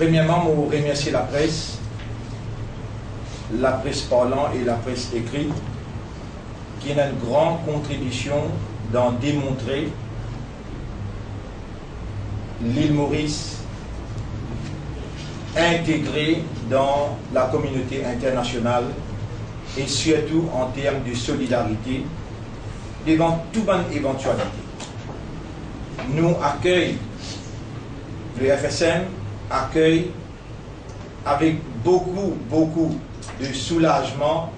Premièrement, je remercie la presse parlant et la presse écrite, qui a une grande contribution dans démontrer l'île Maurice intégrée dans la communauté internationale et surtout en termes de solidarité devant toute bonne éventualité. Nous accueillons, le FSM accueille avec beaucoup de soulagement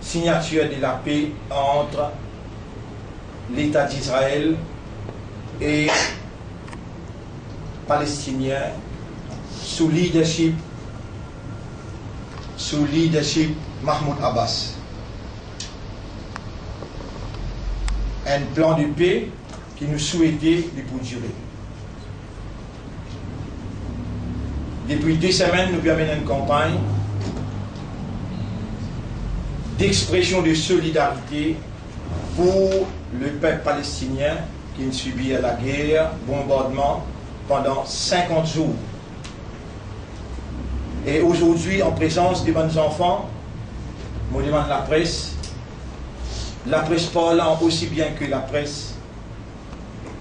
signature de la paix entre l'État d'Israël et Palestiniens sous leadership Mahmoud Abbas. Un plan de paix qui nous souhaitait pour durer. Depuis 2 semaines, nous avons une campagne d'expression de solidarité pour le peuple palestinien qui subit la guerre, bombardement pendant 50 jours. Et aujourd'hui, en présence des bons enfants, je demande la presse parlant aussi bien que la presse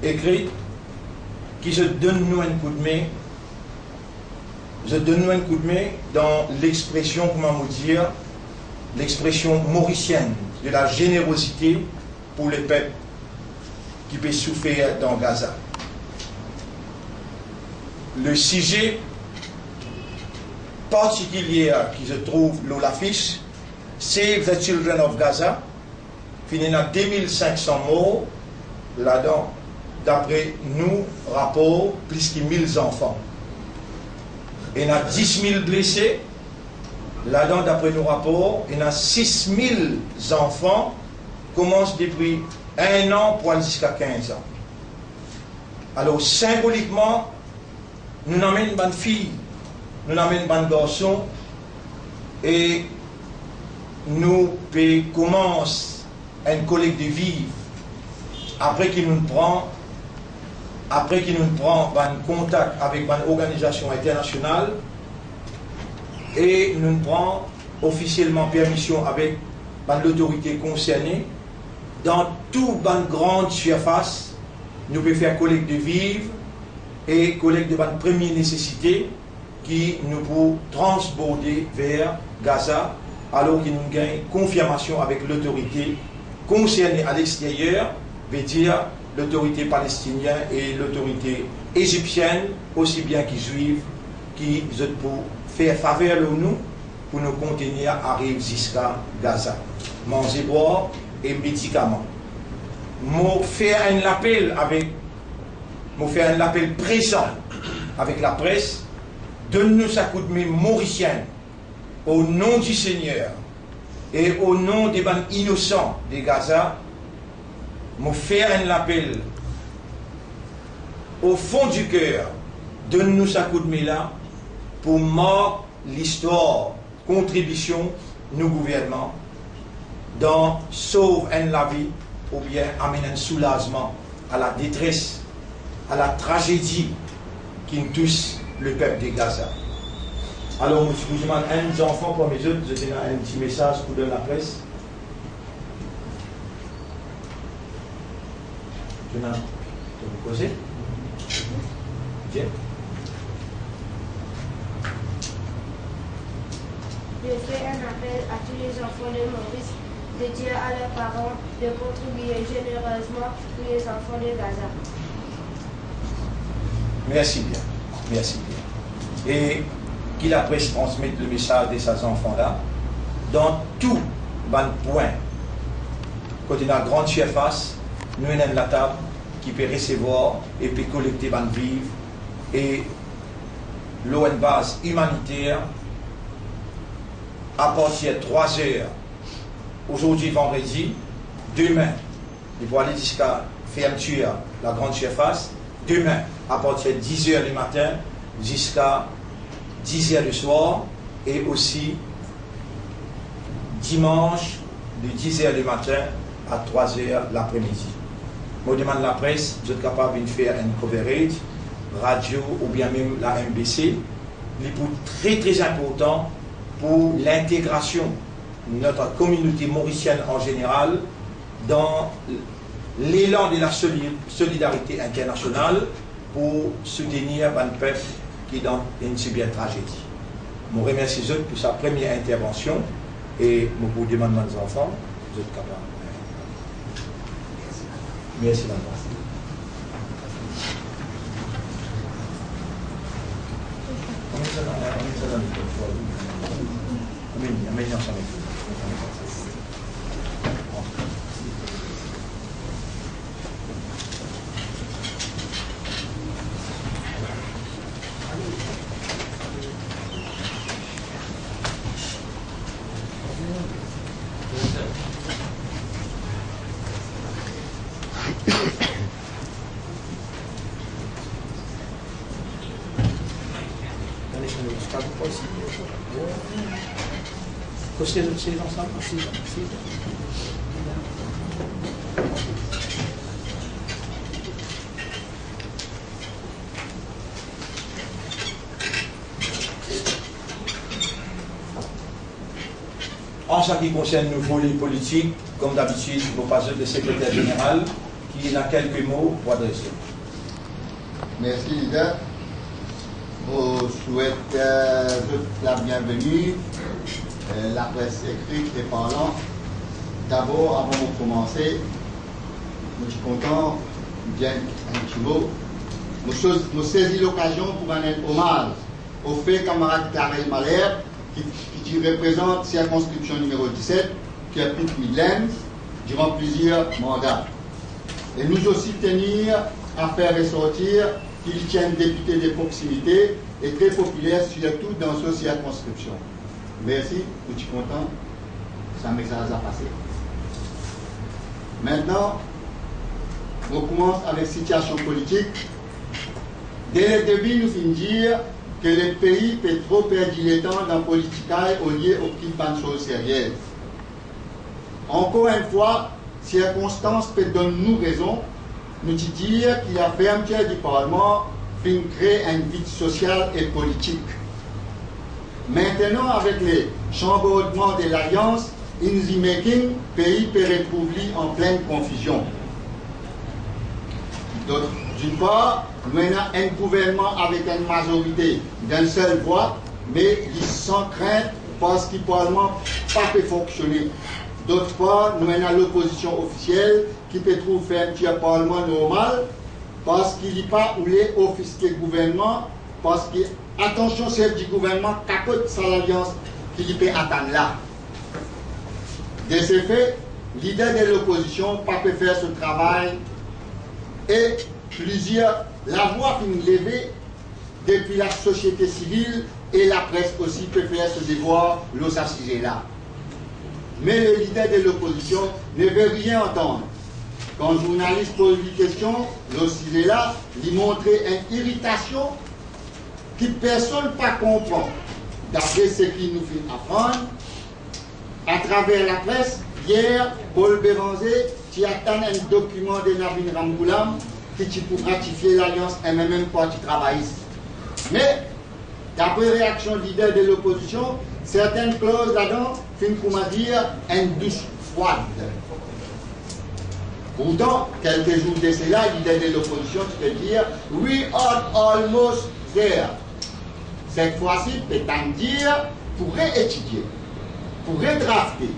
écrite, qui se donne nous un coup de main. Je donne un coup de main dans l'expression, comment vous dire, l'expression mauricienne de la générosité pour les peuples qui peuvent souffrir dans Gaza. Le sujet particulier qui se trouve dans l'affiche, Save the Children of Gaza, finit à 2500 morts, là-dedans, d'après nous, rapport, plus que 1000 enfants. Il y a 10 000 blessés, là-dedans, d'après nos rapports, il y a 6 000 enfants qui commencent depuis 1 an pour aller jusqu'à 15 ans. Alors, symboliquement, nous avons une bonne fille, nous avons une bonne garçon, et nous commençons une collecte de vivres après qu'il nous prend un contact avec une organisation internationale et nous prend officiellement permission avec l'autorité concernée. Dans toute une grande surface, nous pouvons faire collecte de vivres et collecte de première nécessité qui nous peut transborder vers Gaza, alors que nous gagnons confirmation avec l'autorité concernée à l'extérieur, veut dire l'autorité palestinienne et l'autorité égyptienne, aussi bien que juive, qui pour faire faveur de nous pour nous contenir arrive jusqu'à Gaza. Manger, boire et médicaments. Moi faire un appel présent avec la presse, donne-nous sa coup de main mauricienne au nom du Seigneur et au nom des bandes innocents de Gaza. Me faire un appel au fond du cœur, donne-nous sa coup de main là pour marquer l'histoire, contribution, nos gouvernements, dans sauve la vie ou bien amener un soulagement à la détresse, à la tragédie qui touche le peuple de Gaza. Alors, je vous demande un enfant pour mes autres, je donne un petit message pour donner la presse. Tu veux vous poser? Viens. Je fais un appel à tous les enfants de Maurice de dire à leurs parents de contribuer généreusement pour les enfants de Gaza. Merci bien. Merci bien. Et qu'il la presse transmette le message de ces enfants-là dans tout bon point. Côté de la grande surface, nous avons la table qui peut recevoir et peut collecter des vivres et l'eau une base humanitaire à partir de 3 heures aujourd'hui vendredi, demain il faut aller jusqu'à fermeture la grande surface, demain à partir de 10 heures du matin jusqu'à 10 heures du soir et aussi dimanche de 10 heures du matin à 3 heures l'après-midi. Je demande à la presse, vous êtes capable de faire un coverage radio ou bien même la MBC, est très important pour l'intégration de notre communauté mauricienne en général dans l'élan de la solidarité internationale pour soutenir un peuple qui est dans une si bien tragédie. Je vous remercie pour sa première intervention et je vous demande aux enfants, vous êtes capables. Merci madame. C'est ensemble aussi. En ce qui concerne nos volets politiques, comme d'habitude, je vous passe le secrétaire général qui a quelques mots pour adresser. Merci leader. Je souhaite la bienvenue, la presse écrite et parlant. D'abord, avant de commencer, je suis content, bien un petit mot. Je saisis l'occasion pour rendre hommage au fait camarade Karel Malherbe, qui représente circonscription numéro 17, qui a pris Midlands durant plusieurs mandats. Et nous aussi tenir à faire ressortir qu'il tient député de proximité et très populaire, surtout dans cette circonscription. Merci, je suis content. Ça message à passer. Maintenant, on commence avec la situation politique. Dès le début, nous finissons dire que le pays peut trop perdre du temps dans la politique au lieu aux petites choses sérieuses. Encore une fois, circonstances peuvent donner nous raison. Nous dire qu'il y a fermeture du Parlement pour créer un vide social et politique. Maintenant, avec les chambardements de l'Alliance, le pays peut retrouver en pleine confusion. D'une part, nous avons un gouvernement avec une majorité d'une seule voix, mais il sans crainte parce que le Parlement n'a pas pu fonctionner. D'autre part, nous avons l'opposition officielle qui peut trouver un petit Parlement normal parce qu'il n'y a pas où les officiers du gouvernement, parce que, attention, chef du gouvernement, capote sa l'alliance qu'il peut attendre là. De ce fait, l'idée de l'opposition n'a pas pu faire ce travail et la voix qui est levée depuis la société civile et la presse aussi peut faire ce devoir, l'os là. Mais le leader de l'opposition ne veut rien entendre. Quand le journaliste pose une question, l'os là, il montre une irritation que personne ne comprend. D'après ce qu'il nous fait apprendre, à travers la presse, hier, Paul Béranger, tu attends un document de Navin Ramgoulam qui pour ratifier l'alliance MMM Parti travailliste. Mais, d'après réaction leader de l'opposition, certaines clauses là-dedans finissent, comment dire, une douche froide. Pourtant, quelques jours de cela, leader de l'opposition, tu peux dire, we are almost there. Cette fois-ci, peut-on dire, pour réétudier, pour redrafter,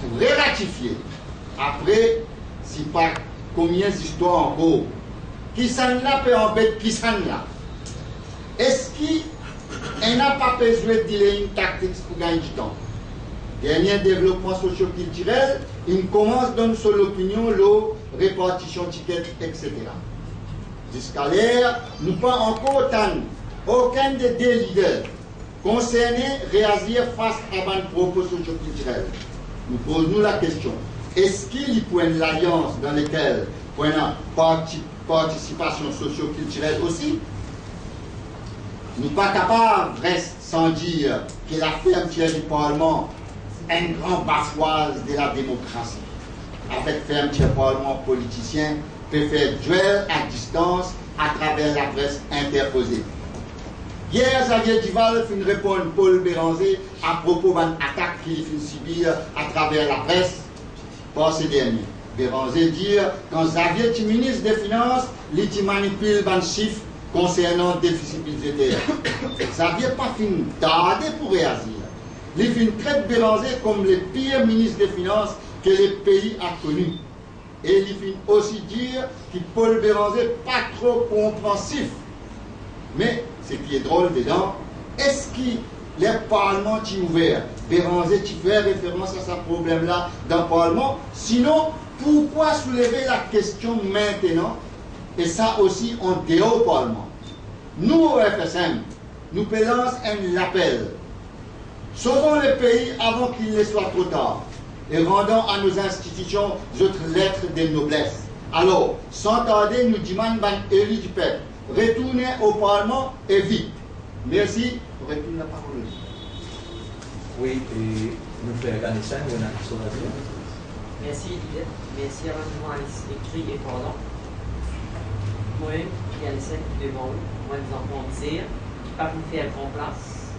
pour ratifier. Après, si par combien d'histoires encore, qui s'en là peut embêter qui s'en là. Est-ce qu'il n'a pas besoin de dire une tactique pour gagner du temps? Dernier développement socio-culturel, il commence à donner son opinion, la répartition ticket, etc. Jusqu'à l'heure, nous pas encore tant aucun des deux leaders concernés réagir face à un propos socio-culturel. Nous posons la question, est-ce qu'il y a une alliance dans laquelle il y a une participation socio-culturelle aussi? Nous ne sommes pas capables, reste sans dire que la fermeture du Parlement est une grande bafouage de la démocratie. avec fermeture parlement politicien, peut faire duel à distance à travers la presse interposée. Hier, Xavier Duval fait une réponse à Paul Béranger à propos d'une attaque qu'il fait subir à travers la presse par ces derniers. Béranger dit quand Xavier est ministre des Finances, il manipule les chiffres concernant le déficit budgétaire. Xavier n'a pas fini tarder pour réagir. Il fait une traite Béranger comme le pire ministre des Finances que le pays a connu. Et il fait aussi dire que Paul Béranger n'est pas trop compréhensif. Mais ce qui est drôle dedans, est-ce que le Parlement est ouvert? Béranger tu fait référence à ce problème-là dans le Parlement. Sinon, pourquoi soulever la question maintenant? Et ça aussi, on dehors au Parlement. Nous, au FSM, nous lançons un appel. Sauvons le pays avant qu'il ne soit trop tard. Et rendons à nos institutions notre lettre de noblesse. Alors, sans tarder, nous demandons aux élus du peuple, retournez au Parlement et vite. Merci. Je retourne la parole. Oui, et nous faisons gagner ça, nous avons une chose à dire. Merci, Lidette. Merci à moi écrit et pendant. Moi, il y a les scènes qui demandent, moi, les enfants dire, qui ne pas vous faire grand place.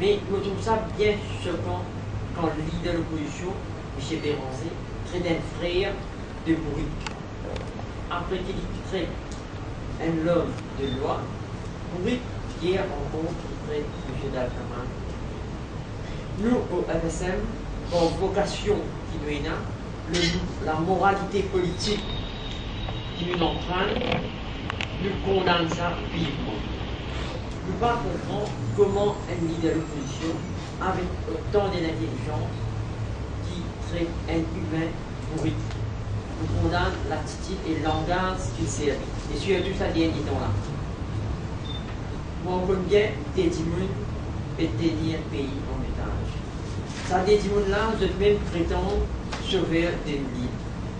Mais je trouve ça bien choquant quand le leader de l'opposition, M. Béranger, traite d'un frère de bruit. Après qu'il traite un homme de loi, bruit, hier encore, il traite M. Dalkaman. Nous, au FSM, pour vocation qui nous est là, la moralité politique qui nous entraîne, nous condamnons ça vivement. Nous ne pas comprendre comment un leader de l'opposition, avec autant d'intelligence, qui traite un humain pourri. Nous condamnons l'attitude et le langage qu'il sert. Et surtout ça dernier temps-là. Moi, on connaît bien des dimones et tenir le pays en otage. Ça, des dimones-là, je même prétendre sauver des milliers.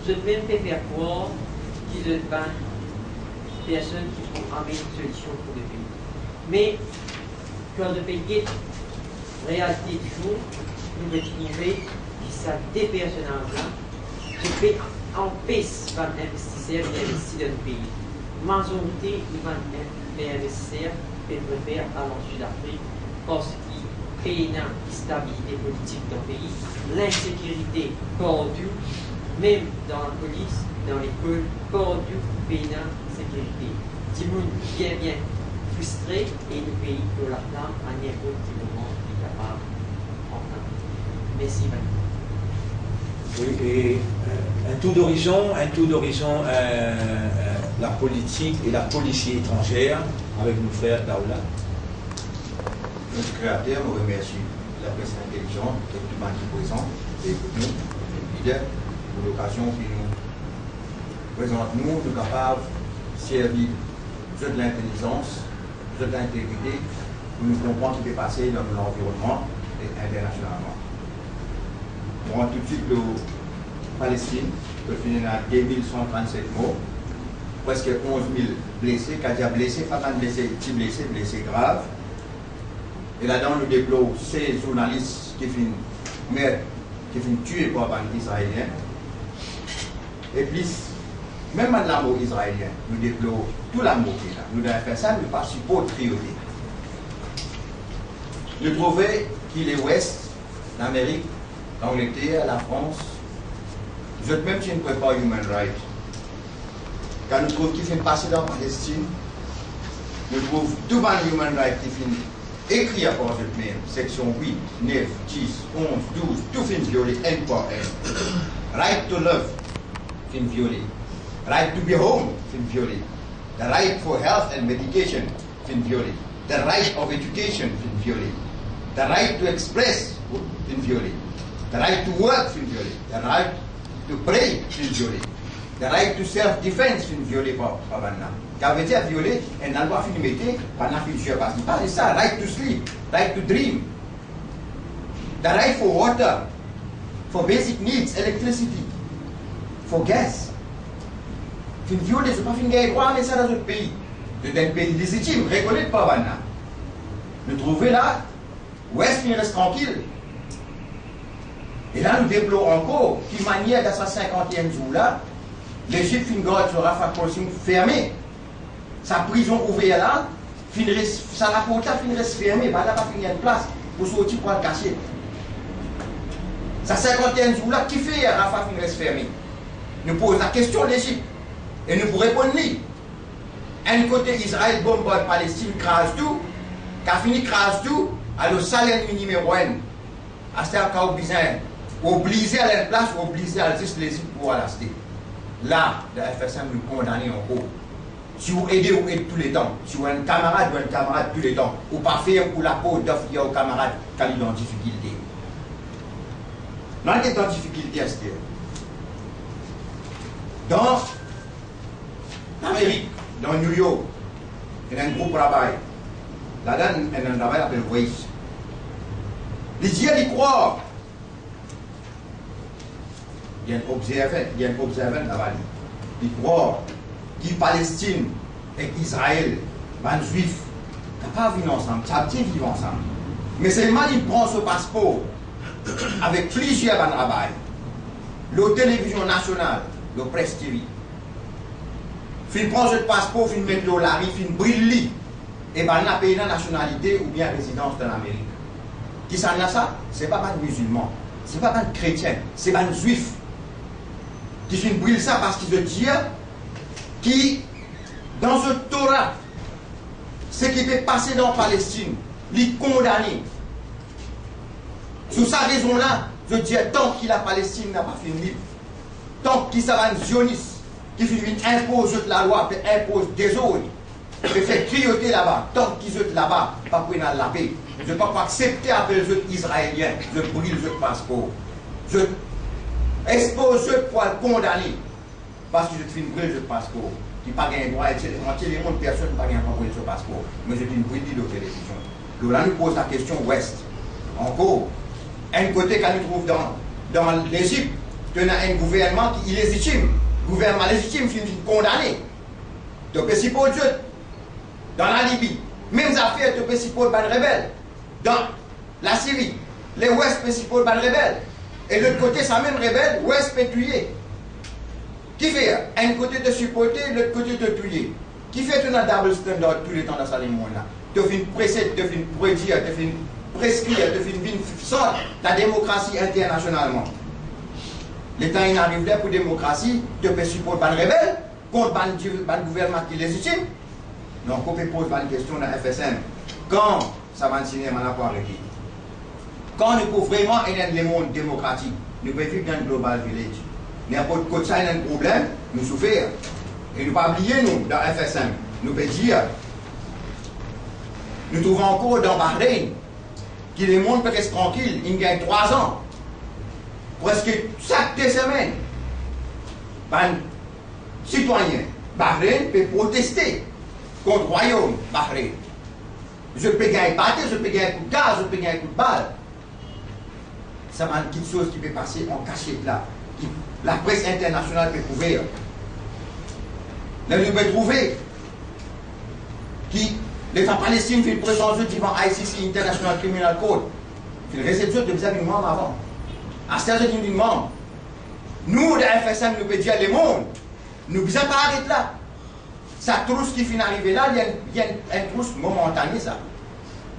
Je même faire croire qu'ils ne sont personnes qui vont amener une solution pour le pays. Mais, quand le pays est réalité du jour, nous devons trouver que ça des personnages-là qui empêchent les investisseurs d'investir dans le pays. Majorité, les investisseurs préfèrent aller en Sud-Afrique parce qu'il y a une stabilité politique dans le pays, l'insécurité partout, même dans la police, dans l'école, partout, pays d'insécurité. Tout le monde bien frustré et le pays de la flamme à n'importe quel moment est capable d'entendre. Merci, madame. Oui, et un tour d'horizon, la politique et la politique étrangère avec nos frères Daoula. Notre créateur nous remercie la presse intelligente et tout le monde qui présente et nous, les leaders, pour l'occasion qui nous présente, nous capables de servir de l'intelligence, de l'intégrité, pour nous comprendre ce qui est passé dans l'environnement et internationalement. On rentre tout de suite le Palestine, qui finit à 2137 morts, presque 11 000 blessés, qui a blessés, pas mal blessés, blessés graves. Et là-dedans, nous déplorons ces journalistes qui finissent tués par les Israéliens. Et puis, même dans l'amour israélien, nous déplorons tout l'amour qui est là. Nous devons faire ça, nous ne pas supporter priorité. Nous trouvons qu'il est ouest, l'Amérique, l'Angleterre, la France, je même si nous ne pouvons pas human rights. Quand nous trouvons qu'il fait passer dans la Palestine, nous trouvons tout le human rights qui finit écrit à part de même, section 8, 9, 10, 11, 12, tout finit violé, un par un. Right to love, finit violé. Right to be home, finit violé. The right for health and medication, finit violé. The right of education, finit violé. The right to express, finit violé. The right to work, finit violé. The right to pray, finit violé. The right to self-defense, finit violé par Vanna. Car veut dire violer, et dans la loi finit mettre, par la future, parce qu'il parle de ça, right to sleep, right to dream. The right for water, for basic needs, electricity, for gas. Fin violer, c'est pas fin gagner droit, mais ça dans notre pays. C'est un pays légitime, reconnu par Vanna. Nous trouvons là, Ouest reste tranquille. Et là, nous déplorons encore qu'il manière dans sa 50e jour là, l'Égypte fin garde sur Rafah Crossing fermé. Sa prison ouverte là, ça la porte fin reste fermée, bah là pas finir de place pour sortir pour le cacher. Sa 50e jour là, qui fait Rafah fin reste fermé? Nous posons la question à l'Égypte et nous pour répondre. Un côté Israël bombarde Palestine, crase tout, qui a fini crase tout, alors salaire numéro 1, à ce cas obligé à la place, obligé à juste l'Égypte pour l'acheter. Là, le FSM nous condamne encore. Si vous aidez, vous aidez tous les temps. Si vous êtes un camarade, vous êtes un camarade tous les temps. Ou pas faire pour la peau d'offrir aux camarades qui sont dans difficulté. Dans les difficultés, c'est dans l'Amérique, dans New York, il y a un groupe là-bas. Là-dedans, il y a un travail appelé Voice. Les dieux y croient. Il y a un observateur là-bas. Il croit que Palestine et Israël, les Juifs, ne peuvent pas vivre ensemble, ça peut vivre ensemble. Mais seulement il prend ce passeport avec plusieurs travail. La télévision nationale, le Presse TV. Il prend ce passeport, il met le lari, il brille, et ben il a payé la nationalité ou bien résidence dans l'Amérique. Qui s'en a ça? Ce n'est pas un musulman, ce n'est pas un chrétien, c'est un juif. Qui brille ça parce qu'il veut dire qui, dans ce Torah, ce qui peut passer dans Palestine, il condamné. Sous sa raison-là, je dis tant que la Palestine n'a pas fini, tant qu'il s'est un zioniste, qui impose la loi, impose des autres, qui fait crioter là-bas, tant qu'ils sont là-bas, pas pour la paix. Je ne peux pas accepter après les autres Israéliens, je brûle le passeport. Je expose eux pour le condamner, parce que je fais une brûle le passeport, qui n'a pas gagné droit, entier les mondes, personne n'a pas gagné pour brûler ce passeport. Mais je fais une brûle de télévision. Donc là, nous pose la question ouest. Encore, un côté qu'on nous trouve dans l'Égypte, on a un gouvernement qui est légitime. Gouvernement légitime finit condamné. Tu peux s'y poser dans la Libye. Même affaires, tu peux s'y poser des rebelles. Dans la Syrie, les Ouest peuvent s'y poser des rebelles. Et de l'autre côté, ça même rebelle, Ouest peut tuer. Qui fait? Un côté te supporter, l'autre côté te tuer. Qui fait tu as double standard tous les temps dans ce monde-là? Tu fais une précède, tu fais une prédire, tu fais une prescrire, tu fais une sorte la démocratie internationalement. L'État arrive là pour la démocratie, tu peux supporter des rebelles contre un gouvernement qui est légitime. Donc, on peut poser une question dans la FSM. Quand ça va signer, on n'a pas arrêté. Quand nous pouvons vraiment aider le monde démocratique, nous pouvons vivre dans le global village. N'importe quoi, ça, il y a un problème, nous souffrons. Et nous ne pas oublier, nous, dans FSM, nous pouvons dire, nous trouvons encore dans Bahreïn, que le monde peut rester tranquille, il gagne 3 ans. Presque chaque 2 semaines, un citoyen Bahreïn peut protester contre le royaume Bahreïn. Je peux gagner bâtiment, je peux gagner un coup de gaz, je peux gagner un coup de balle. Ça va une petite chose qui peut passer en cachette là. La presse internationale peut couvrir. Là, nous pouvons trouver qui l'État palestinien fait une présence devant ICC, International Criminal Court. Il réception de bizarre d'une membre avant. À ce stade d'une membre. Nous, de FSM, nous pouvons dire le monde. Nous ne pouvons pas arrêter là. Sa trousse qui finit d'arriver là, il y a une trousse momentanée, ça.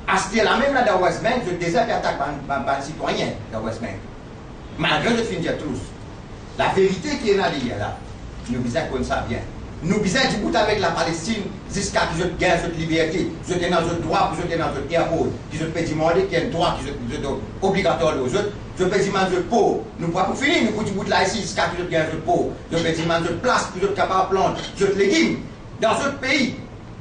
À ce là même là dans West Bank, je déjà fait attaque par un citoyen dans West Bank. Malgré le fin de la trousse. La vérité qui est là, nous disons qu'on ça bien. Nous disons du bout avec la Palestine jusqu'à ce que je gagne cette liberté. Je suis dans notre droit, je suis dans notre airport. Je peux demander qu'il y a un droit qui est obligatoire aux autres. Je peux demander de peau. Nous pouvons pour finir, nous pouvons du bout de là ici jusqu'à ce que je gagne cette peau. Je peux demander de place pour être capable de planter cette légumes dans ce pays.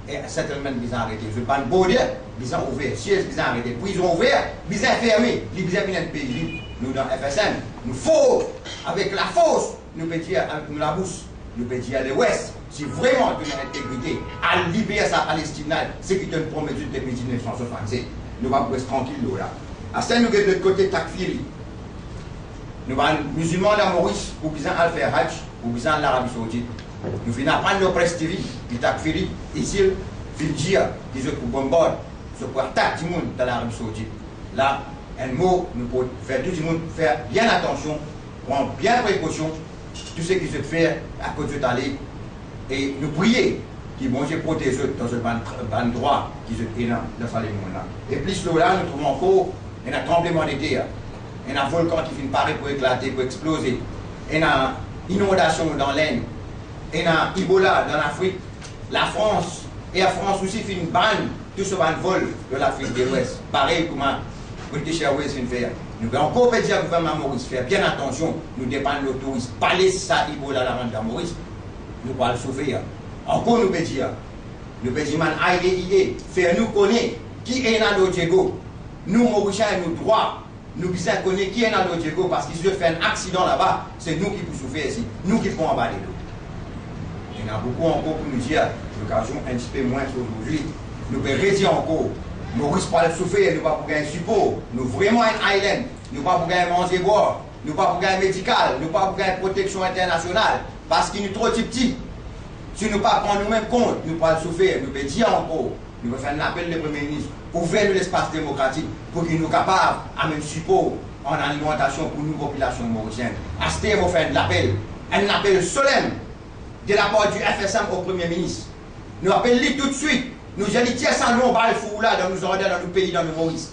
Et certainement, ils ont arrêté. Je ne pas border, ils ont ouvert. Siège, ils ont arrêté. Puis ils ont ouvert, ils ont fermé. Ils ont mis un pays libre. Nous, dans FSM, nous faut, avec la force, nous pouvons dire, nous la bouche, nous pouvons dire à l'Ouest, si vraiment tu as l'intégrité, à libérer sa Palestine, c'est qui te promet depuis 1967. Nous allons rester tranquilles là. À ce nous de l'autre côté, Takfiri. Nous allons musulmans de Maurice, pour qu'ils aient faire Hajj, pour qu'ils aient l'Arabie Saoudite. Nous venons prendre le Presse TV, les Takfiri, ici, ils disent qu'ils ont pour bombarder, ils ont pour attaquer tout le monde dans l'Arabie Saoudite. Là, un mot, nous pouvons faire tout le monde faire bien attention, prendre bien précaution, tout ce qui se fait à cause de aller et nous prier qui bon Dieu protège dans ce ban droit qui se fait dans le monde. Et plus là, nous trouvons encore un tremblement de terre, un volcan qui finit par éclater, pour exploser, une inondation dans l'Inde, un Ebola dans l'Afrique. La France, et la France aussi fait une banne, tout ce ban vol de l'Afrique de l'Ouest. Pareil comme British Airways vient de faire. Nous devons encore dire au gouvernement Maurice, faire bien attention, nous dépendons de l'autorisme. Pas laisser ça Ebola la rendre dans Maurice, nous pas le souffrir. Encore nous pouvons dire, man, faire nous connaître qui est dans le Diego. Nous, Mauriciens, nous droits, nous puissions connaître qui est dans le Diego parce qu'il se fait un accident là-bas, c'est nous qui pouvons souffrir ici, nous qui pouvons abattre l'eau. Il y en a beaucoup encore pour nous dire, l'occasion un petit peu moins aujourd'hui, nous pouvons redire encore, Maurice pas le souffrir, nous pas pour gagner un support, nous vraiment un island, nous pas pour gagner manger boire, nous pas pour gagner médical, nous pas pour gagner protection internationale, parce qu'il est trop petit. Si nous ne pas prendre nous-mêmes compte, nous ne pas le souffrir, nous pouvons dire encore, nous pouvons faire un appel au Premier ministre, ouvrir l'espace démocratique pour qu'il nous capable à même support en alimentation pour nous, population mauricienne. À ce terme, on fait un appel solennel de la part du FSM au Premier ministre. Nous appelons tout de suite, nous allons dire ça, nous, Balfour là, dans nos pays, dans le Maurice.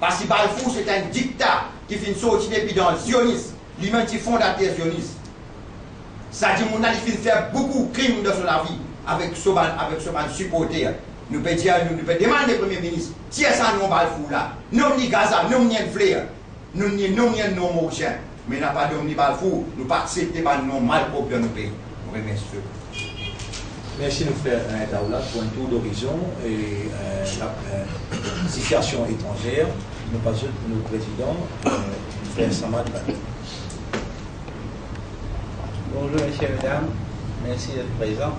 Parce que Balfour, c'est un dictat qui fait une sortie depuis dans le sionisme, lui-même qui fondateur sioniste. Ça dit qu'on a fait beaucoup de crimes dans la vie avec ce supporter. Nous pouvons dire, nous pouvons demander au Premier ministre, tiens ça nous Balfour là, nous ni Gaza, nous ni Flair, nous ni non Mauriciens, mais n'a pas de ni Balfour, nous pas accepter par nos mal propres de nos pays. Nous remercions. Merci de nous faire un Daoula pour un tour d'horizon et la situation étrangère. Nous passons nos présidents, frère Samad. Bonjour messieurs et mesdames, merci d'être présents.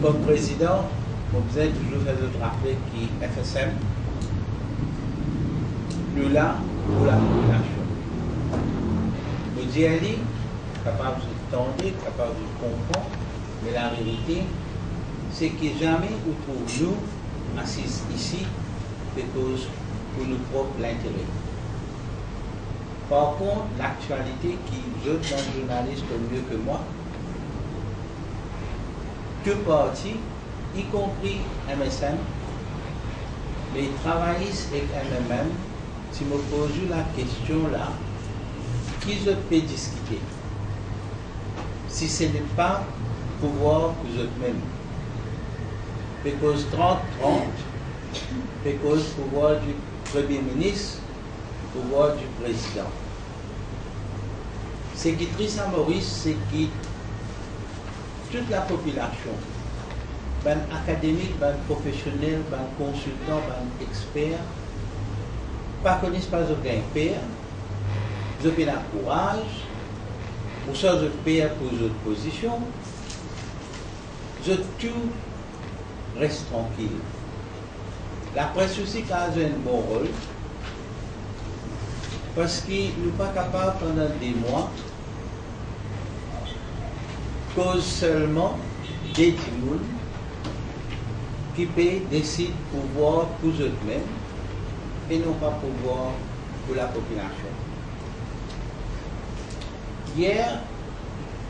Comme président, on vous a toujours fait de rappeler qui FSM, nous là pour la population. Nous disons, capable de tendre, capable de comprendre, mais la réalité, c'est que jamais nous trouvons nous assis ici de cause pour nos propres intérêts. Par contre, l'actualité qui jette dans le journaliste mieux que moi, tout parti, y compris MSM, les travaillistes et MMM, si me pose la question là, qui je peux discuter si ce n'est pas pouvoir pour eux-mêmes? Parce 30-30, parce pouvoir du Premier ministre, pouvoir du président. Ce qui est triste à Maurice, c'est que toute la population, ben académique, ben professionnel, ben consultant, ben expert, pas connaissent pas aucun père, ils ont un courage, ou soit de père pour d'autres positions, tout reste tranquille. La presse aussi a un bon rôle, parce qu'ils ne sont pas capables pendant des mois, cause seulement des timouns qui peuvent décider pouvoir pour eux-mêmes et non pas pouvoir pour la population. Hier,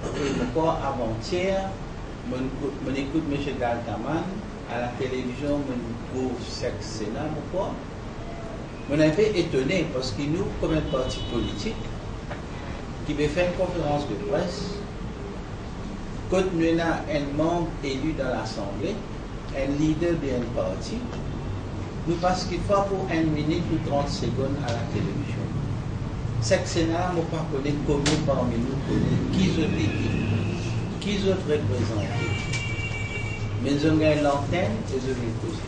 et encore avant-hier, je écoute M. Daltaman à la télévision, je trouve sexe Sénat, on a été étonné parce que nous, comme un parti politique, qui veut faire une conférence de presse, quand nous avons un membre élu dans l'Assemblée, un leader d'un parti, nous parce qu'il faut pour 1 minute ou 30 secondes à la télévision. Chaque Sénat, nous ne connaissons pas combien parmi nous connaissent qui je l'équipe, qui je représente. Mais nous avons une antenne et je vais poser.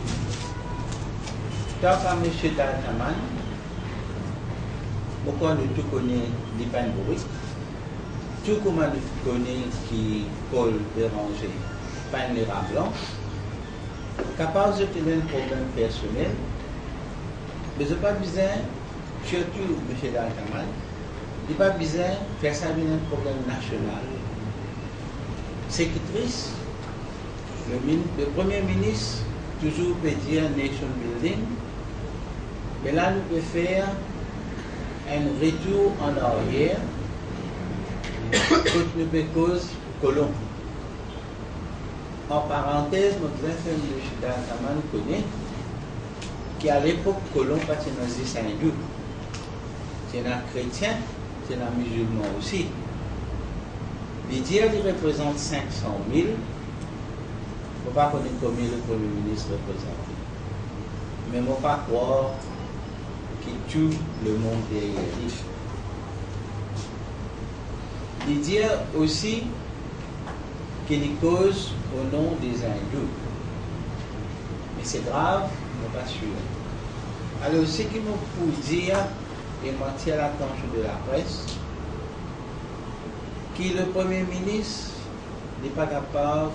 Tant qu'à M. Daltaman, pourquoi nous tout connaissons l'Ipan Bourrique, tout comme nous connaissons qui Paul Béranger, Pan les rats blancs, capable de tenir un problème personnel, mais je n'ai pas besoin, surtout M. Daltaman, il n'y a pas besoin de faire ça un problème national. C'est qui est triste, le Premier ministre toujours peut dire nation building, Mais là, nous pouvons faire un retour en arrière pour nous cause colon. En parenthèse, notre frère de Chidataman connaît qu'à l'époque, colon pas c'est un hindou, c'est un chrétien, c'est un musulman aussi. Les dire qu'il représente 500 000, il ne faut pas connaître combien le Premier ministre représente. Mais il ne faut pas croire qu'il tout le monde derrière lui. Il dit aussi qu'il est cause au nom des hindous. Mais c'est grave, je ne suis pas sûr. Alors, ce qu'il me faut dire, et m'attire l'attention de la presse, que le Premier ministre n'est pas capable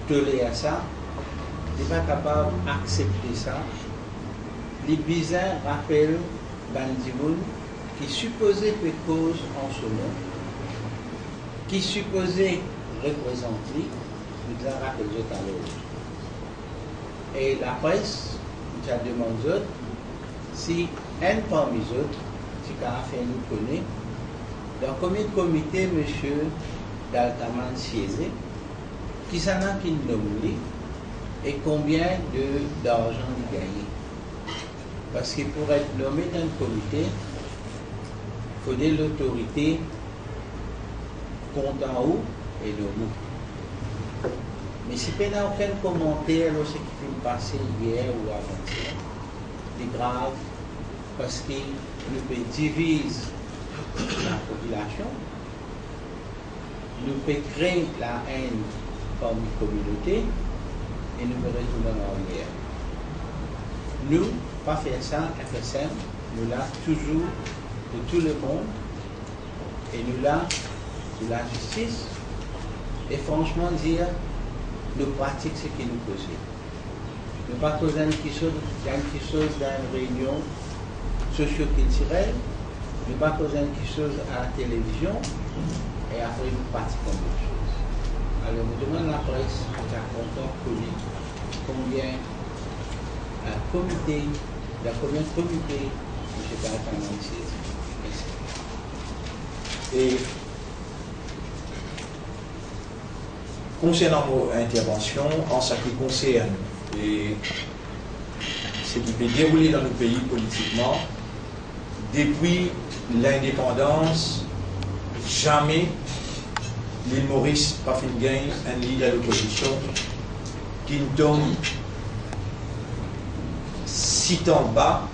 de tolérer ça, n'est pas capable d'accepter ça. Les bizarres rappellent Bandimoun qui supposait que cause en ce nom, qui supposait représenter, nous la rappelle à l'autre. Et la presse, nous a demandé si un parmi les autres, si Carafin nous connaît, dans combien de comités M. Daltaman siégeait, qui s'en a qui nomme et combien d'argent il gagnait. Parce que pour être nommé dans le comité, il faudrait l'autorité compte en haut et le mot. Mais si il n'y a aucun commentaire sur ce qui s'est passé hier ou avant-hier, c'est grave parce que nous divise la population, nous peut créer la haine parmi la communauté et nous peut retourner en arrière. Nous, pas faire ça, FSM, nous là toujours de tout le monde et nous là de la justice et franchement dire nous pratiquons ce qui nous cause. Nous pas causer quelque chose dans une réunion socio-culturelle, nous pas causer quelque chose à la télévision et après nous pratiquons d'autres choses. Alors nous demandons la presse, nous avons content connu combien combien de comités M. Daltaman ici. Et concernant nos interventions, en ce qui concerne ce qui peut dérouler dans nos pays politiquement, depuis l'indépendance, jamais l'île Maurice n'a pas fait gagner un leader de l'opposition qui nous tombe si en bas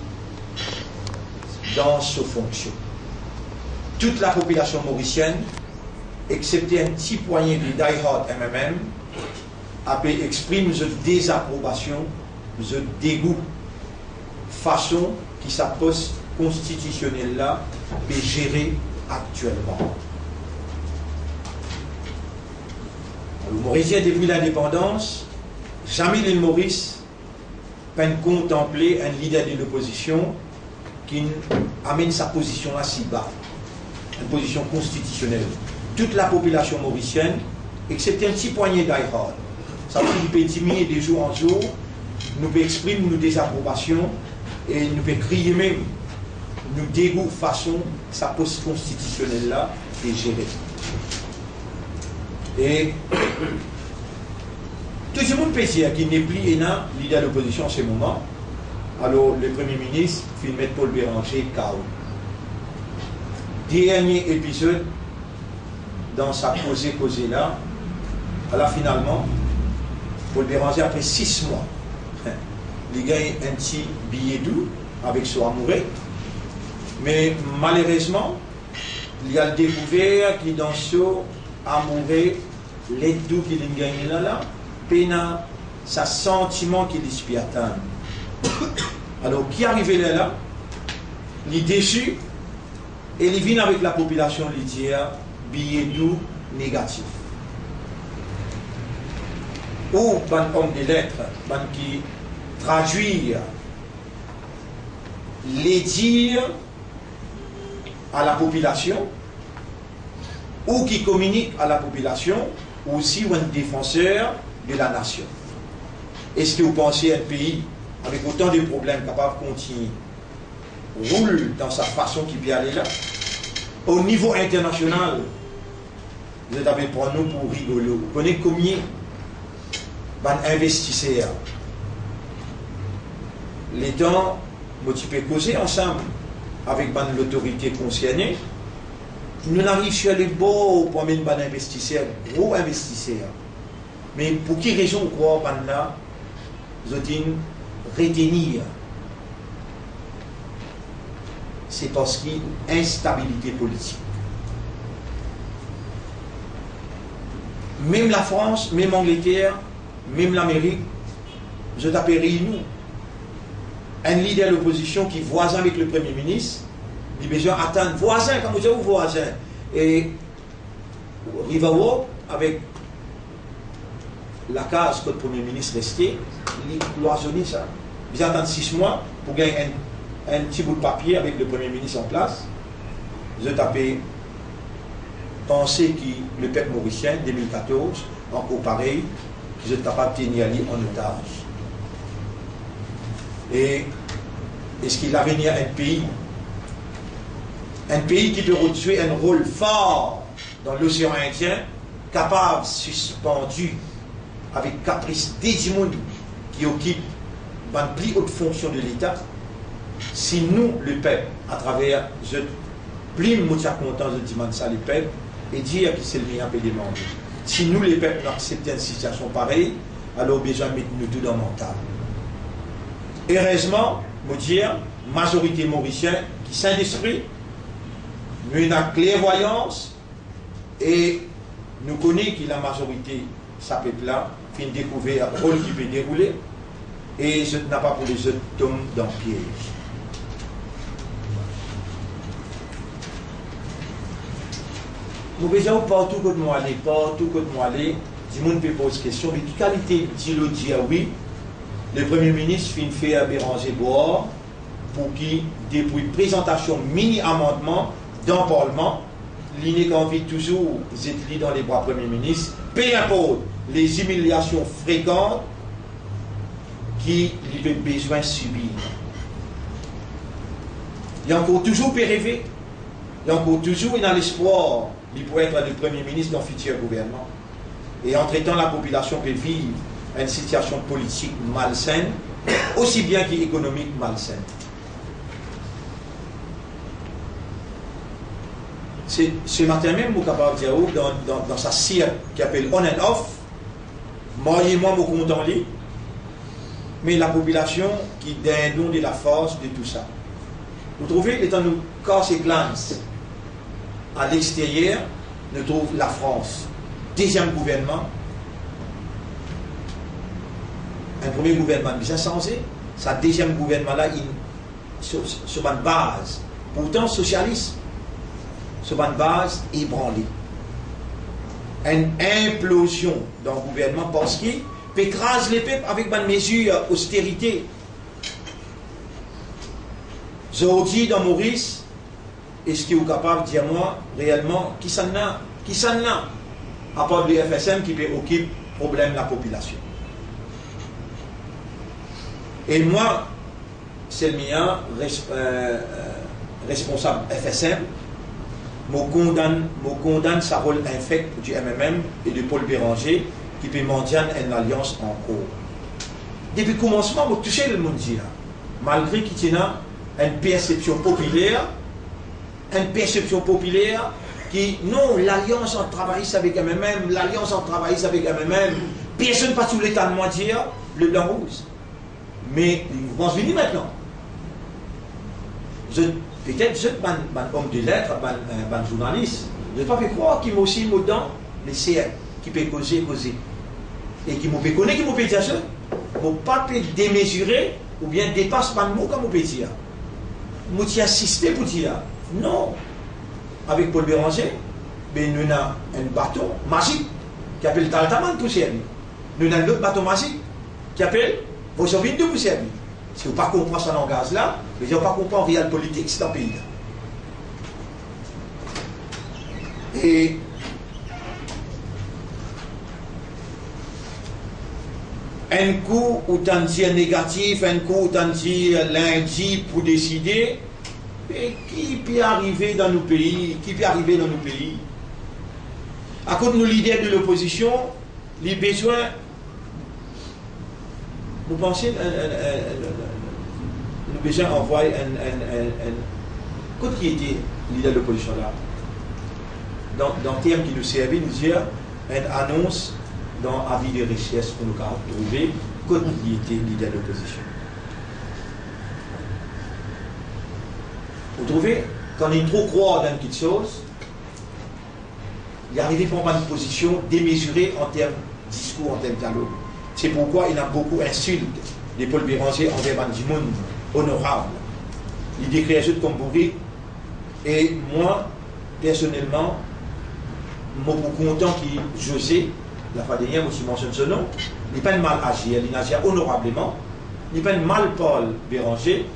dans ses fonctions. Toute la population mauricienne, excepté un petit poignet de die-hard MMM, exprime une désapprobation, une dégoût, façon qui sa poste constitutionnelle là est gérée actuellement. Le Mauricien, depuis l'indépendance, jamais l'île Maurice peut contempler un leader de l'opposition qui amène sa position là si bas, une position constitutionnelle. Toute la population mauricienne, excepté un petit poignet d'I-Hard, ça veut dire nous peut diminuer de jour en jour, nous peut exprimer nos désapprobations et nous peut crier même nous dégoût façon sa poste constitutionnelle là est gérée. Et tout le monde peut dire qu'il n'est plus un leader de l'opposition en ce moment. Alors le Premier ministre fait mettre Paul Béranger KO. Dernier épisode dans sa causée là, alors finalement, Paul Béranger après 6 mois, il gagne un petit billet doux avec son amoureux, mais malheureusement, il a découvert qu'il dans son amoureux, les doux qu'il a gagné là, pena sa sentiment qu'il espère atteindre. Alors, qui arrivait là, il est déçu et il vient avec la population, il dit billet doux négatif. Ou un homme de lettres, qui traduit les dires à la population, ou qui communique à la population, ou aussi un défenseur de la nation. Est-ce que vous pensez un pays avec autant de problèmes, capable de continuer, roule dans sa façon qui peut aller là, au niveau international, vous êtes avec pour nous pour rigoler. Vous connaissez combien d'investisseurs les temps, nous peux causer ensemble avec l'autorité concernée. Nous n'arrivons sur les bords pour amener des investisseurs, gros investisseurs. Mais pour quelle raison croire là, nous devons retenir? C'est parce qu'il y a une instabilité politique. Même la France, même l'Angleterre, même l'Amérique, je t'appelle nous. Un leader de l'opposition qui est voisin avec le Premier ministre, il a besoin d'attendre, voisin, comme vous dites, voisin. Et Rivao, avec la case que le Premier ministre restait, il a cloisonné ça. Ils attendent 6 mois pour gagner un petit bout de papier avec le Premier ministre en place. Je t'appelle penser que le peuple mauricien, 2014, encore pareil, je suis capable de tenir en otage. Et est-ce qu'il a venu à un pays qui peut jouer un rôle fort dans l'océan Indien, capable, suspendu, avec caprice des gens qui occupent une plus haute fonction de l'État, si nous, le peuple, à travers, je plus content de demander ça, le peuple, et dire que c'est le meilleur pays des membres. Si nous, les peuples, acceptons une situation pareille, alors besoin de mettre nous tout dans le mental. Heureusement, je dire, majorité mauricienne qui saint d'esprit, nous avons une clairvoyance et nous connaissons que la majorité, ça peuple là, fin découvert le rôle qui peut dérouler et je n'ai pas pour les autres tombent dans le piège. Nous besoin partout que nous allons, partout que nous allons, du monde peut poser question, mais quelle qualité dit-le dire oui? Le Premier ministre fait à Béranger Bois pour qu'il, depuis présentation mini-amendement dans le Parlement, l'INE qui envie toujours d'être dans les bras Premier ministre, peu importe les humiliations fréquentes qu'il avait besoin de subir. Il y a encore toujours rêver, il y a encore toujours dans l'espoir, il pourrait être le Premier ministre dans le futur gouvernement. Et entre-temps, la population peut vivre une situation politique malsaine, aussi bien qu'économique malsaine. Ce matin même, je suis capable de dire, dans sa cire qui appelle on and off, moi et moi, je suis content, mais la population qui donne de la force de tout ça. Vous trouvez, étant nous casse et glance à l'extérieur, nous trouvons la France, deuxième gouvernement. Un premier gouvernement bien changé, sa deuxième gouvernement là, sur une base, pourtant socialiste, sur une base ébranlée. Une implosion dans le gouvernement parce qu'il peut écraser les peuples avec une mesure austérité. Je dis dans Maurice, est-ce qu'il est capable de dire moi réellement qui s'en a, à part le FSM qui peut occuper le problème de la population. Et moi, c'est le mien, responsable FSM, je condamne sa rôle infect du MMM et de Paul Béranger qui peut mentionner une alliance en cours. Depuis le commencement, je touche le monde, malgré qu'il y a une perception populaire qui, non, l'alliance en travailliste avec MMM, l'alliance en travailliste avec MMM, personne pas tout l'état de moi dire le blanc rouge. Mais ils vont venir maintenant. Peut-être je suis un homme de lettres, un journaliste. Je ne vais pas faire croire qu'il m'a aussi dans les CR, qui peut causer. Et qui m'a fait connaître, qui m'a fait dire ça. Je ne pas démesurer ou bien dépasse pas le mot comme on peut dire. Je t'ai assisté pour dire. Non. Avec Paul Béranger, mais nous avons un bâton magique qui appelle Taltaman pour servir. Nous avons un autre bâton magique qui appelle vos services de vous servir. Si vous ne comprenez pas ce langage-là, vous ne pas comprendre réel politique dans le pays. Et un coup autant dire négatif, un coup autant dire lundi pour décider. Et qui peut arriver dans nos pays? Qui peut arriver dans nos pays? À cause de nos leaders de l'opposition, les besoins, vous pensez, nous besoin d'envoyer quand qui était leader de l'opposition là, dans le terme qui nous servait, nous dire une annonce dans avis de recherche pour nous trouver quand il était leader de l'opposition. Vous trouvez, quand on est trop croire dans quelque chose, il est arrivé pour prendre une position démesurée en termes de discours, en termes de dialogue. C'est pourquoi il y a beaucoup d'insultes de Paul Béranger envers du monde honorable. Il décrit les autres comme bourrés. Et moi, personnellement, je suis content que José, la fois dernière, aussi mentionne ce nom, il n'est pas de mal agir, il agit honorablement, il n'est pas de mal Paul Béranger,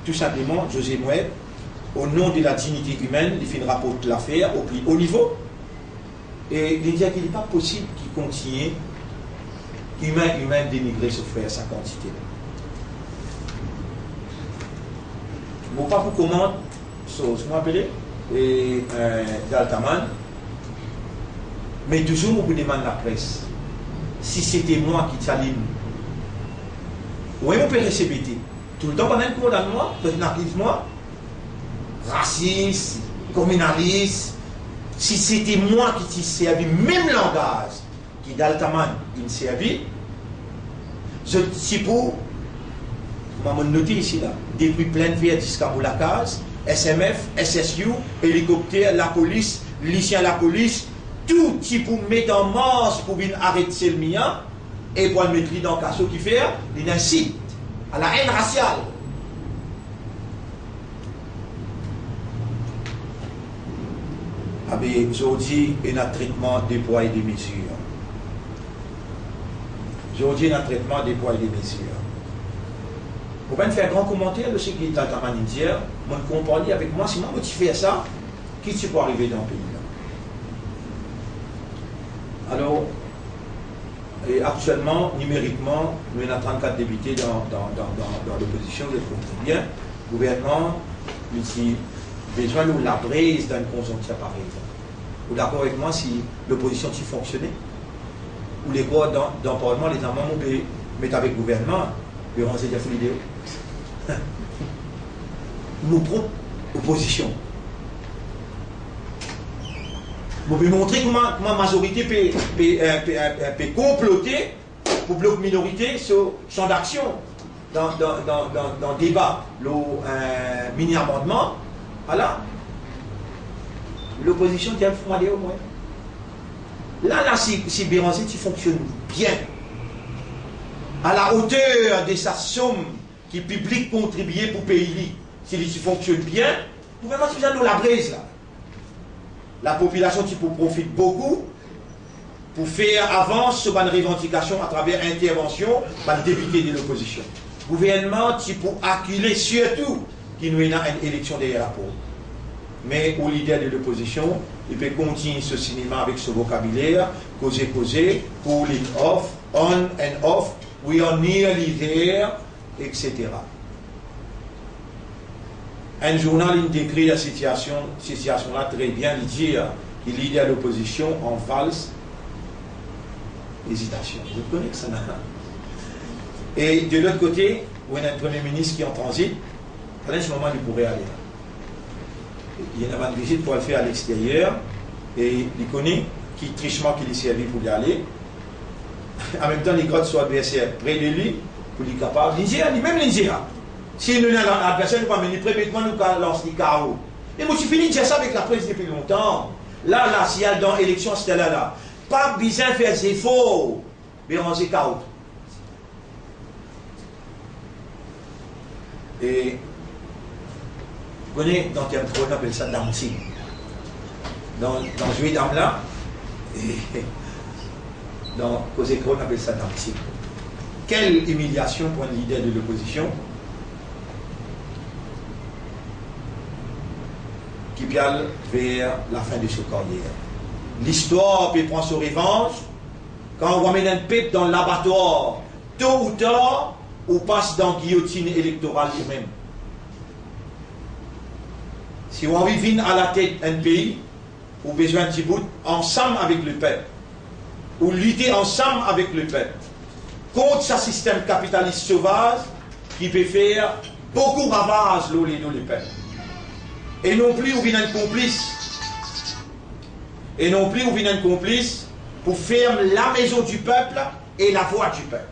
tout simplement, José Moued, au nom de la dignité humaine, il fait une rapport de l'affaire au plus haut niveau. Et il dit qu'il n'est pas possible qu'il continue humain dénigrer ce frère, sa quantité. Je ne sais pas pour comment, je m'appelle, et Daltaman, mais toujours je demande la presse, si c'était moi qui t'allume, oui, on peut recevoir. Tout le temps, on a un condamnement, moi, raciste, communaliste. Si c'était moi qui t'ai servi, même langage qui Daltaman il servi, si pour, je vais noter ici là, depuis plein de verres jusqu'à Boulakaz, SMF, SSU, hélicoptère, la police, lycéen la police, tout type pour mettre en marche pour venir arrêter le mien et pour le mettre dans le casso qui fait, il incite à la haine raciale. Aujourd'hui, il y a un traitement des poids et des mesures. Aujourd'hui, il y a un traitement des poids et des mesures. Vous pouvez faire un grand commentaire de ce qui est dans ta manière, moi, compagnie avec moi, si moi, tu fais ça, qui tu peux arriver dans le pays là? Alors, et actuellement, numériquement, nous avons 34 députés dans l'opposition, vous êtes compris bien. Le gouvernement, il besoin de la brise d'une conjoncture pareille. Vous êtes d'accord avec moi si l'opposition qui fonctionnait? Ou les quoi dans le Parlement, les amendements mettent avec le gouvernement, ils vont dire l'idée. Nous prenons opposition. Vous pouvez montrer comment la majorité peut comploter pour bloc minorité sur champ d'action dans le débat, le mini-amendement. Voilà. L'opposition tient froidé au moins. Là, si Béranger, tu fonctionnes bien, à la hauteur de sa somme qui est publique contribuée pour payer, si tu fonctionnes bien, vous pouvez mettre dans la brise là. La population qui profite beaucoup pour faire avance sur une revendication à travers intervention par le député de l'opposition. Le gouvernement qui pour acculer surtout qu'il nous a une élection derrière la peau. Mais au leader de l'opposition, il peut continuer ce cinéma avec ce vocabulaire, causer, pull it off, on and off, we are nearly there, etc. Un journal il décrit la situation là très bien, il dit qu'il est leader de l'opposition en valse hésitation. Vous connaissez ça? Et de l'autre côté, où il y a un Premier ministre qui est en transit, à ce moment il pourrait aller. Il y a une visite pour le faire à l'extérieur, et il connaît qui trichement qu'il est servi pour y aller. En même temps, les grottes sont adversaires près de lui, pour lui capable. L'India, même l'India. Si nous avons un adversaire, nous ne pouvons pas préméditement nous lancer des chaos. Et moi, je finis de dire ça avec la presse depuis longtemps. Là, s'il y a dans l'élection, c'était là. Pas besoin de faire des efforts. Béranger chaos. Et vous connaissez, dans le terme on appelle ça dancing. Dans jouer d'âme là, et dans cause écran, on appelle ça dancing. Quelle humiliation pour un leader de l'opposition qui piale vers la fin de sa carrière. L'histoire peut prendre sa revanche quand on ramène un peuple dans l'abattoir, tôt ou tard, on passe dans la guillotine électorale nous-mêmes. Si on veut venir à la tête d'un pays, on a besoin de bout ensemble avec le peuple, ou lutter ensemble avec le peuple, contre ce système capitaliste sauvage qui peut faire beaucoup de ravages dans les peuples. Et non plus on vient un complice. Et non plus on vient un complice pour faire la maison du peuple et la voix du peuple.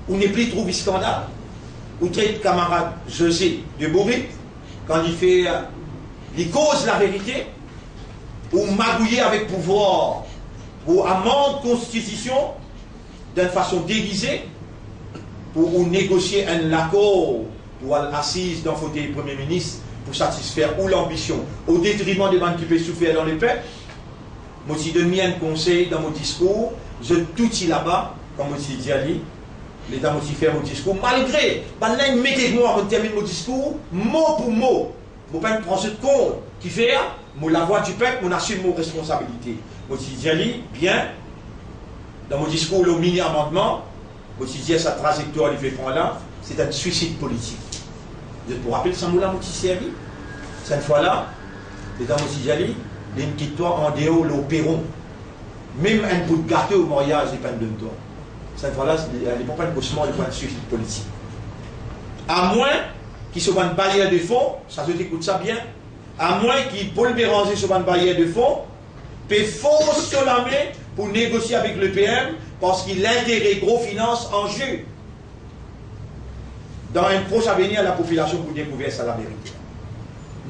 On n'est plus trouvé scandale. Ou traite camarade José de Bourrit, quand il cause la vérité, ou magouiller avec pouvoir, ou amende constitution d'une façon déguisée, pour négocier un accord pour assise dans le fauteuil Premier ministre pour satisfaire ou l'ambition au détriment des gens qui peuvent souffrir dans le peuple. Moi, je donne un conseil dans mon discours, je tout dit là-bas, comme je dis à lui, l'État m'a fait mon discours, malgré, mettez-moi avant de terminer mon discours, mot pour mot, je ne prends pas ce compte qui fait, la voix du peuple, on assume mon responsabilité. Moi, je dis à lui, bien, dans mon discours, le mini-amendement, je dis à sa trajectoire, il fait prendre là, c'est un suicide politique. Vous êtes pour rappeler ça, Moula Moutisseri, cette fois-là, l'État Moutisseri, il y a une petite toit en dehors, l'opéron. Même un bout de gâteau au mariage, il pas de toi. Cette fois-là, il n'y a pas de gauchement, il n'y a pas de suicide politique. À moins qu'il soit une barrière de fond, ça se écoute ça bien, à moins qu'il Paul Béranger soit une barrière de fond, peut force sur la main pour négocier avec le PM parce qu'il a l'intérêt gros finance en jeu. Dans un proche avenir, la population pour découvrir ça la vérité.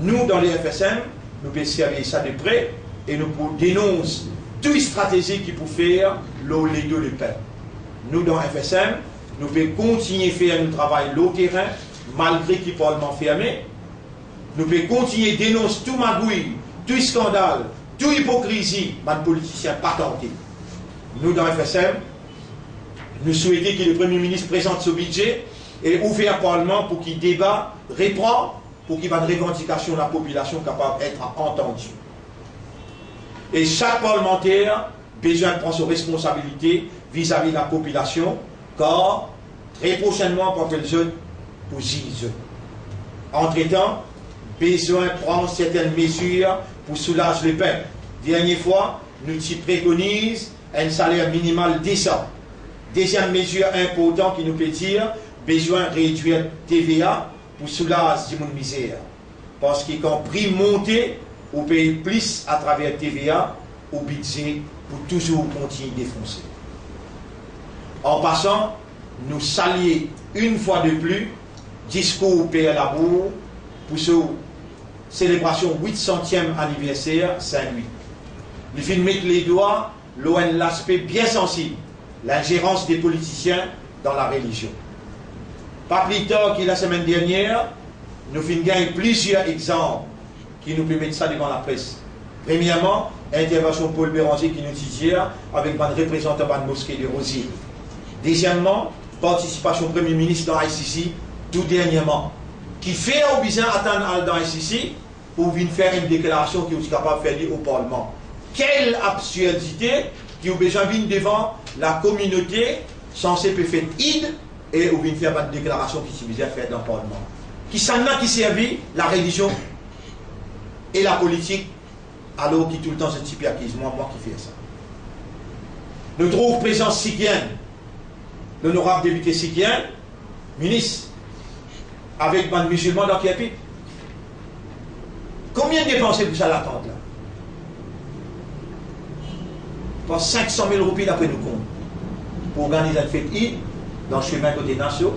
Nous, dans les FSM, nous pouvons servir ça de près et nous dénoncer toutes les stratégies qui peuvent faire les deux le peuple. Nous, dans FSM, nous pouvons continuer à faire notre travail au terrain, malgré qu'il est parlement fermé. Nous pouvons continuer à dénoncer tout magouille, tout scandale, toute hypocrisie, les politiciens pas tentés. Nous, dans FSM, nous souhaitons que le Premier ministre présente ce budget et ouvre le Parlement pour qu'il débat, reprend, pour qu'il y ait une revendication de la population capable d'être entendue. Et chaque parlementaire a besoin de prendre ses responsabilités vis-à-vis de la population, car très prochainement, pour que les jeunes pour gilles. Entre-temps, besoin de prendre certaines mesures pour soulager le peuple. Dernière fois, nous préconisons un salaire minimal décent. Deuxième mesure importante qui nous peut dire, besoin de réduire TVA pour soulager la misère. Parce que quand le prix monte, on paye plus à travers TVA au budget pour toujours continuer à défoncer. En passant, nous saluons une fois de plus discours Père Labour pour cette célébration 800e anniversaire Saint-Louis. Nous finissons mettre les doigts l'ON l'aspect bien sensible, l'ingérence des politiciens dans la religion. Pas plus tard que la semaine dernière, nous finissons gagner plusieurs exemples qui nous permettent ça devant la presse. Premièrement, intervention de Paul Béranger qui nous dit hier avec un représentant de la mosquée de Rosier. Deuxièmement, participation du Premier ministre dans l'ICC, tout dernièrement, qui fait au besoin attendre dans l'ICC pour venir faire une déclaration qui est capable de faire au Parlement. Quelle absurdité qui a besoin de venir devant la communauté censée faire id et ou venir faire une déclaration qui s'est besoin de faire dans le Parlement. Qui s'en a qui servit la religion et la politique, alors qui tout le temps se type moi qui fais ça. Nous trouvons présent Sikien, l'honorable député Sikien, ministre, avec un musulman dans Kiapi. Combien dépensez vous à l'attente là? Pour 500 000 roupies d'après nous compte. Pour organiser une fête Eid dans le chemin côté Nassau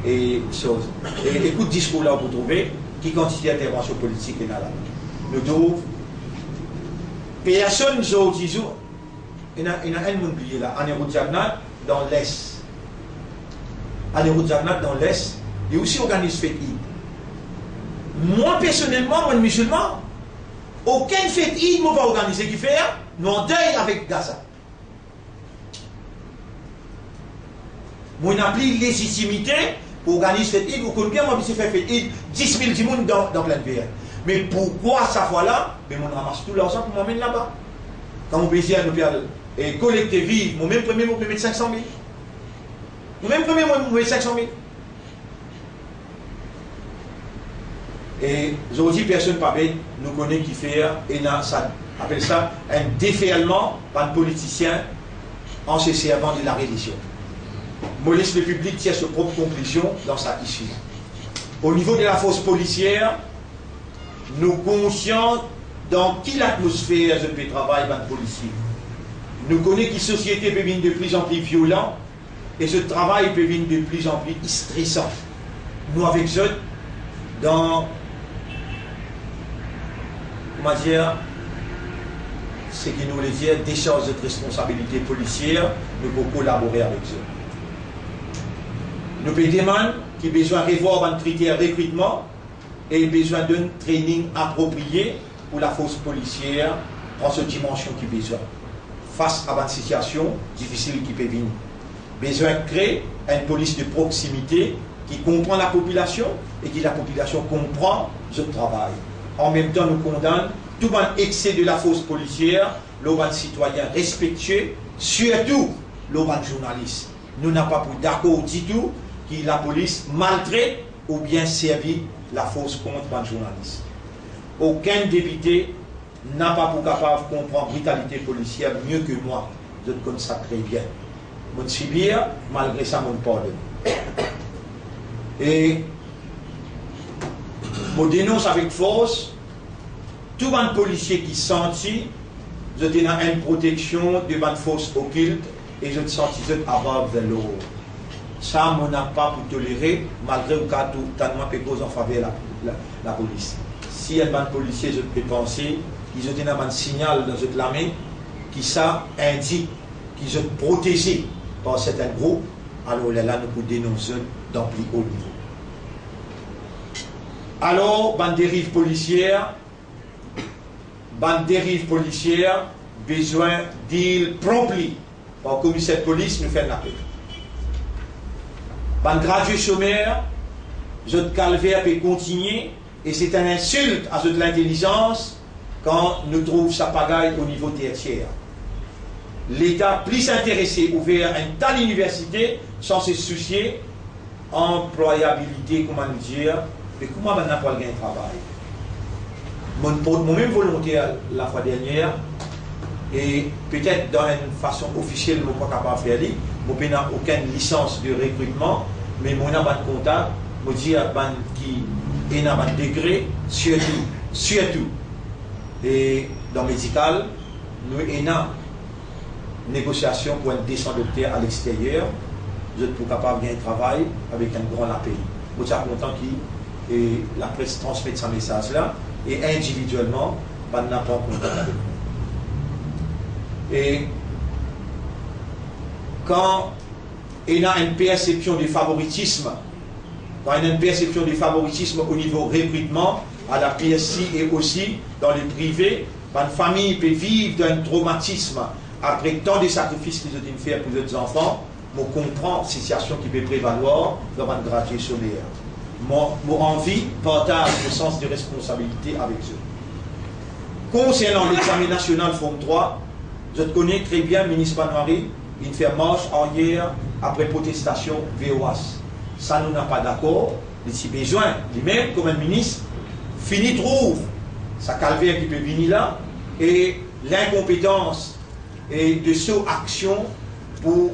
et chose. Et écoute discours là vous trouvez qui quantité d'intervention politique est là. Nous devons personne nous a dit il y a un monde oublié là, en Eurojagnat dans l'Est. En Eurojagnat dans l'Est, il y a aussi organisé fête Eid. Moi personnellement, moi musulman, aucune fête Eid ne va organiser qui fait, nous en deuil avec Gaza. Moi, on n'a plus légitimité pour organiser fête Eid, ou qu'on bien moi faire fête Eid, 10 000 personnes dans plein de pays. Mais pourquoi cette fois-là, mais on ramasse tout l'argent pour m'emmener là-bas. Quand mon plaisir nous perd et collecter vivre, mon même premier, mon peut mettre 500 000. Mon même premier, mon peut mettre 500 000. Et aujourd'hui, personne pas bête, nous connaît qui fait, et ça appelle ça un déferlement par un politicien en se servant de la religion. Mollis le public tient ses propres conclusions dans sa issue. Au niveau de la force policière, nous conscients dans quelle atmosphère je peux travailler dans le policier. Nous connaissons que la société peut devenir de plus en plus violente et ce travail peut devenir de plus en plus stressant. Nous, avec eux, dans, comment dire, ce qui nous voulait dire, décharge de responsabilité policière, nous pouvons collaborer avec eux. Nous pouvons demander qui ont besoin de revoir les critères de recrutement et besoin d'un training approprié pour la force policière dans cette dimension qui a besoin. Face à une situation difficile qui peut venir. Besoin de créer une police de proximité qui comprend la population et qui la population comprend ce travail. En même temps, nous condamnons tout un excès de la force policière, l'on citoyen respectueux, surtout l'on journaliste. Nous n'avons pas pour d'accord du tout que la police maltraite ou bien servi la force contre les journalistes. Aucun député n'a pas pour capable de comprendre la brutalité policière mieux que moi. Je le connais ça très bien. Je suis bien, malgré ça, je pardonne. Et je dénonce avec force tout un policier qui sentit je tenais une protection de une force occulte et je sentis above the law. Ça, on n'a pas pour tolérer, malgré le cas où tellement de causes en faveur de la police. Si un policier, je peux penser, qu'ils ont un signal dans cette lame qui ça indique qu'ils sont protégés par certains groupes, alors là, nous pouvons dénoncer dans plus haut niveau. Alors, bande dérive policière, besoin d'il promptly par le commissaire de police, nous fait un appel. Bande gradué chômeur, notre calvaire peut continuer et c'est une insulte à l'intelligence quand nous trouvons sa pagaille au niveau tertiaire. L'État plus intéressé ouvert à une telle université sans se soucier employabilité, comment nous dire, mais comment on n'a pas le gain de travail. Mon même volontaire la fois dernière, et peut-être dans une façon officielle, je ne suis pas capable de faire, je n'ai aucune licence de recrutement, mais je n'ai pas de contact, je dis qu'il y a un degré, surtout. Et dans le médical, nous avons une négociation pour un descend docteur à l'extérieur, je suis capable de gagner un travail avec un grand API. Je suis content que la presse transmette ce message-là, et individuellement, on n'a pas en contact avec nous. Et quand il y a une perception de favoritisme, au niveau recrutement, à la PSI et aussi dans le privé, une famille peut vivre d'un traumatisme après tant de sacrifices qu'ils ont fait pour leurs enfants, on comprend la situation qui peut prévaloir dans un gradué sommaire. Mon envie partage le sens de responsabilité avec eux. Concernant l'examen national Forme 3, je connais très bien le ministre Banouari, il fait marche arrière après protestation VOAS. Ça, nous n'avons pas d'accord. Si besoin, lui-même, comme un ministre, finit trouve sa calvaire qui peut venir là et l'incompétence et de cette action pour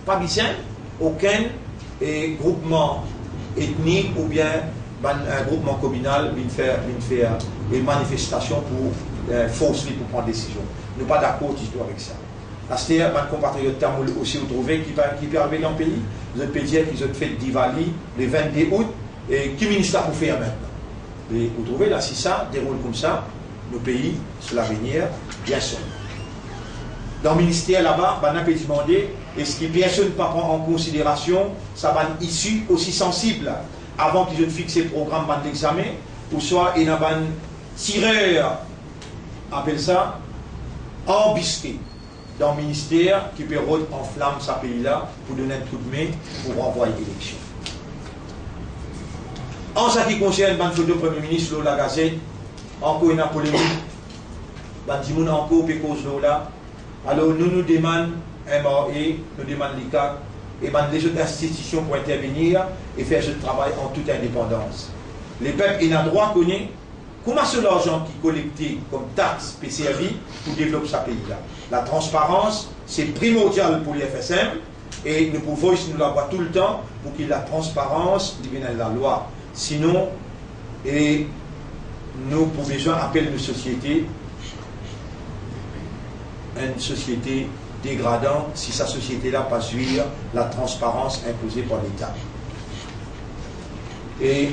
pas bien aucun groupement ethnique ou bien un groupement communal vient faire une manifestation pour forcer pour prendre des décisions. Nous ne sommes pas d'accord du tout avec ça. C'est-à-dire, mes compatriotes aussi ont trouvé qui peut arriver dans le pays. Vous pouvez dire qu'ils ont fait Diwali le 22 août et qui ministère pour faire maintenant. Et vous trouvez là, si ça déroule comme ça, nos pays, sur l'avenir, bien sûr. Dans le ministère là-bas, on peut demander est-ce que personne ne prend en considération ça va une issue aussi sensible avant qu'ils aient fixé le programme d'examen, ou soit il y a un tireur, appelle ça, embusqué dans le ministère qui peut enflammer ce pays-là pour donner un coup de main pour renvoyer l'élection. En ce qui concerne la photo du Premier ministre, la Gazette, encore une polémique Bandimoun encore, et cause là. Alors nous demandons MRE, nous demandons l'ICAC et les autres institutions pour intervenir et faire ce travail en toute indépendance. Les peuples ont le droit de connaître comment c'est l'argent qui est collecté comme taxe PCRI pour développer ce pays-là. La transparence, c'est primordial pour les FSM et nous pouvons nous la voir tout le temps pour que la transparence devienne la loi. Sinon, et nous pouvons besoin appeler une société dégradante si sa société-là pas suivre la transparence imposée par l'État. Et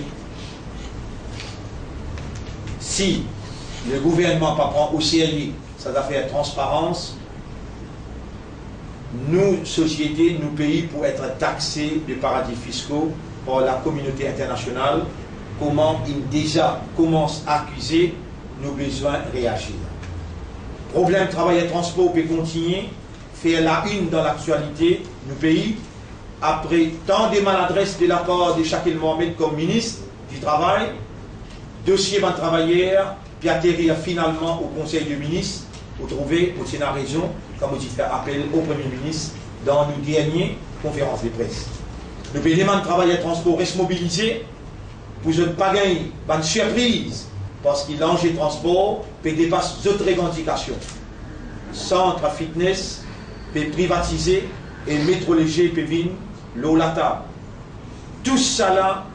si le gouvernement ne prend au sérieux cette affaire de transparence, nous, sociétés, nous pays, pour être taxés de paradis fiscaux par la communauté internationale, comment ils déjà commencent à accuser nos besoins de réagir. Problème travail et transport peut continuer, faire la une dans l'actualité, nos pays, après tant de maladresses de la part de Shakil Mohamed comme ministre du Travail, dossier d'un travailleur, puis atterrir finalement au Conseil des ministres, pour trouver, au Sénat raison, comme on dit, faire appel au Premier ministre dans nos dernières conférences de presse. Le pays de travail et transport reste mobilisé pour ne pas gagner une surprise, parce que l'enjeu transport peut dépasser d'autres revendications. Centre fitness peut privatiser et métro léger peut venir l'eau la table. Tout ça là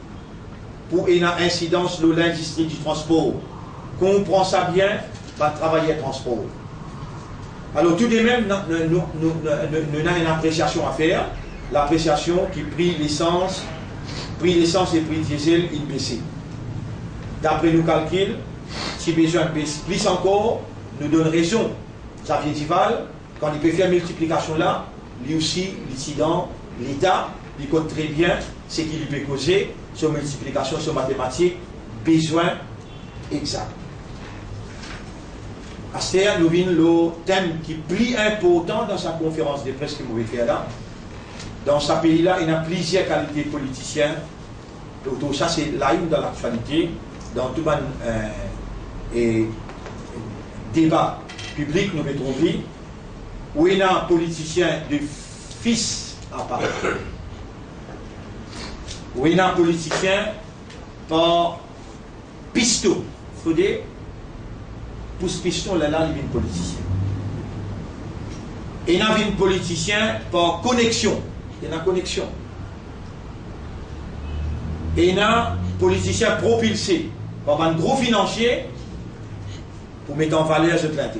pour une incidence sur l'industrie du transport. Comprend ça bien, va travailler transport. Alors tout de même, nous avons une appréciation à faire. L'appréciation qui prix l'essence et prix diesel, il baisse. D'après nos calculs, si besoin de baisser plus encore, nous donne raison. Xavier Duval, quand il peut faire multiplication là, lui aussi, l'incident, l'État, il compte très bien ce qu'il peut causer sur multiplication, sur mathématiques, besoin exact. À ce terme, nous avons le thème qui est plus important dans sa conférence de presse que vous pouvez faire là. Dans ce pays-là, il y a plusieurs qualités politiciens. Autour ça, c'est la une dans l'actualité, dans tout le débat public, nous mettons vie, où il y a un politicien de fils à part. Où il y a un politicien par piston. Il faut dire, pour ce piston, là, il y a un politicien. Et il y a un politicien par connexion. Il y a une connexion. Et il y a un politicien propulsé par un gros financier pour mettre en valeur ce l'intérêt.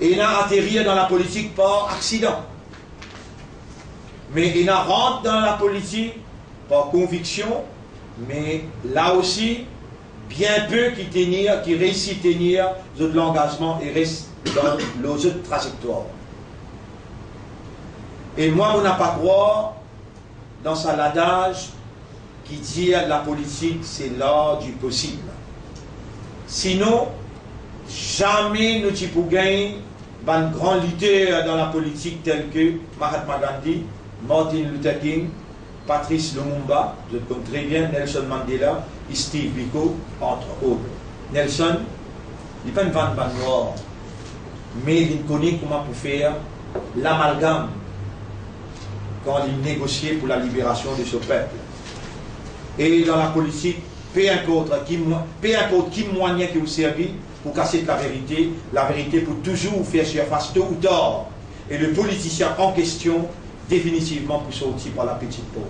Et il y a atterri dans la politique par accident. Mais il y a rentre dans la politique par conviction, mais là aussi, bien peu qui réussit à tenir l'engagement et reste dans les autres trajectoires. Et moi, on n'a pas croire dans sa l'adage qui dit la politique, c'est l'art du possible. Sinon, jamais nous pouvons gagner un grand leader dans la politique tel que Mahatma Gandhi, Martin Luther King, Patrice Lumumba, je connais très bien, Nelson Mandela et Steve Biko, entre autres. Nelson, il n'est pas une vente noire, mais il connaît comment pour faire l'amalgame quand il négociait pour la libération de ce peuple. Et dans la politique, peu importe qui moyen que vous servez pour casser la vérité pour toujours faire surface tôt ou tard. Et le politicien en question, définitivement, pour sortir par la petite porte.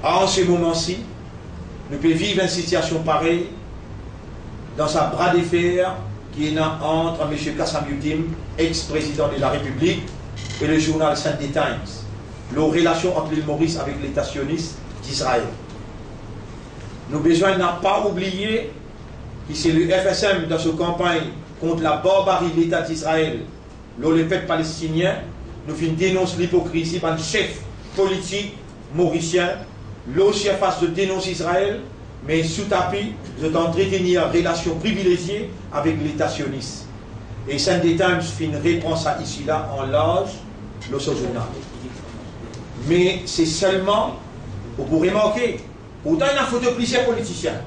En ce moment-ci, nous pouvons vivre une situation pareille dans sa bras de fer qui est entre M. Kassam Youtim, ex-président de la République, et le journal Sunday Times, la relation entre l'île Maurice avec l'État sioniste d'Israël. Nous besoin n'a pas oublié que c'est le FSM dans sa campagne contre la barbarie de l'État d'Israël, le peuple palestinien, nous dénonce l'hypocrisie par un chef politique mauricien, l'autre face de dénonce Israël, mais sous tapis, de entretenir une relation privilégiée avec l'État sioniste. Et Sunday Times fait une réponse à ici-là en large, le journal. Mais c'est seulement, vous pourrez remarquer, autant il y a une photo de plusieurs politiciens.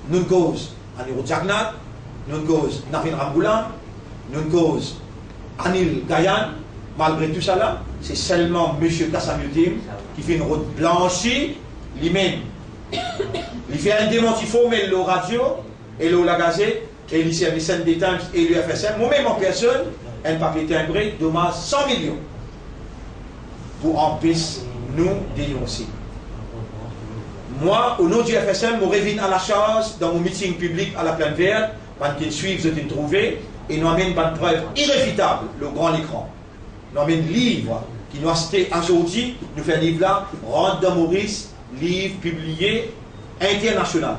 nous cause Anirudh Jagannath, nous cause Navin Ramgoolam, nous cause Anil Gayan. Malgré tout ça là, c'est seulement M. Kassamutim qui fait une route blanchie, lui-même. Il fait un démenti faux, mais le radio, et le la gazette, et le Sunday Times et le FSM, moi-même en personne, un papier timbré demande 100 millions pour empêcher nous dénoncer. Moi, au nom du FSM, je reviens à la charge dans mon meeting public à la Plaine Verte, quand ils suivent, je t'ai trouvé, et nous amène une preuve irréfutable, le grand écran. Nous amène un livre qui nous a cité aujourd'hui, nous fait un livre là, rentre dans Maurice, livre publié international.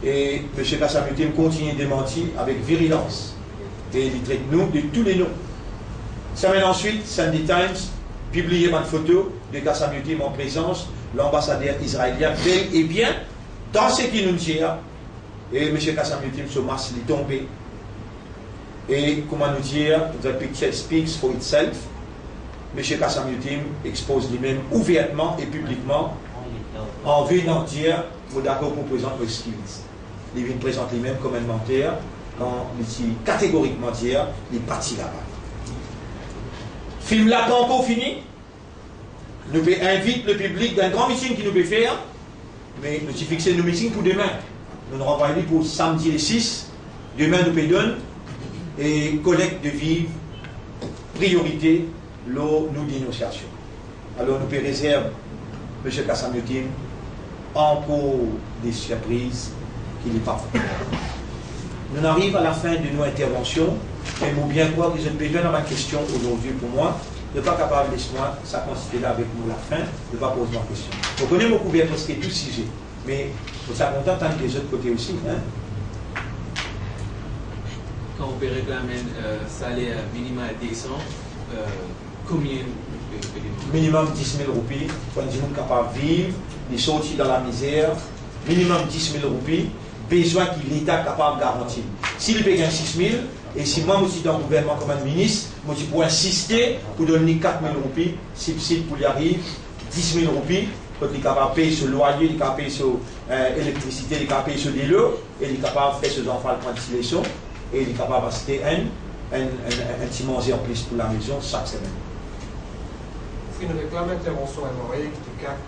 Et M. Kassamutim continue de démentir avec virulence. Et il traite nous de tous les noms. Semaine ensuite, Sunday Times, publié une photo de Kassamutim en présence, l'ambassadeur israélien, bel et bien, dans ce qu'il nous dit, et M. Kassamutim se masse, il est tombé. Et comment nous dire, the picture speaks for itself. M. Kassamutim expose lui-même ouvertement et publiquement en venant dire, vous d'accord pour présenter vos skills. Il vient présenter lui-même comme un menteur quand il dit catégoriquement dire, il est parti là-bas. Film là, quand on finit, nous invite le public d'un grand meeting qui nous peut faire, mais nous avons fixé nos meetings pour demain. Nous nous renvoyons pour samedi les 6, demain nous peut donner et collecte de vivre, priorité, nos dénonciations. Alors nous peut réserver, M. Kassamutim, encore des surprises qu'il n'est pas fait. Nous arrivons à la fin de nos interventions, mais il faut bien croire que je ne peux pas dans ma question aujourd'hui pour moi, ne pas capable de laisser-moi, ça constitue là avec nous la fin, de ne pas poser ma question. Vous connaissez beaucoup bien presque tout sujet, mais vous êtes content tant que les autres côtés aussi. Hein? Quand on peut réclamer salaire minimal décent, combien minimum 10 000 roupies, quand on est capable de vivre, de sortir dans la misère, minimum 10 000 roupies, besoin que l'État est capable de garantir. S'il paye 6 000, et si moi, je suis dans le gouvernement comme un ministre, je pourrais insister pour donner 4 000 roupies, si pour y arriver, 10 000 roupies, quand il est capable de payer ce loyer, il est capable de payer sur l'électricité, il est capable de payer sur des lots, et il est capable de faire ses enfants prendre des leçons, et il est capable d'acheter un petit manger en plus pour la maison chaque semaine. Est-ce qu'il réclame intervention hémorragique du CAC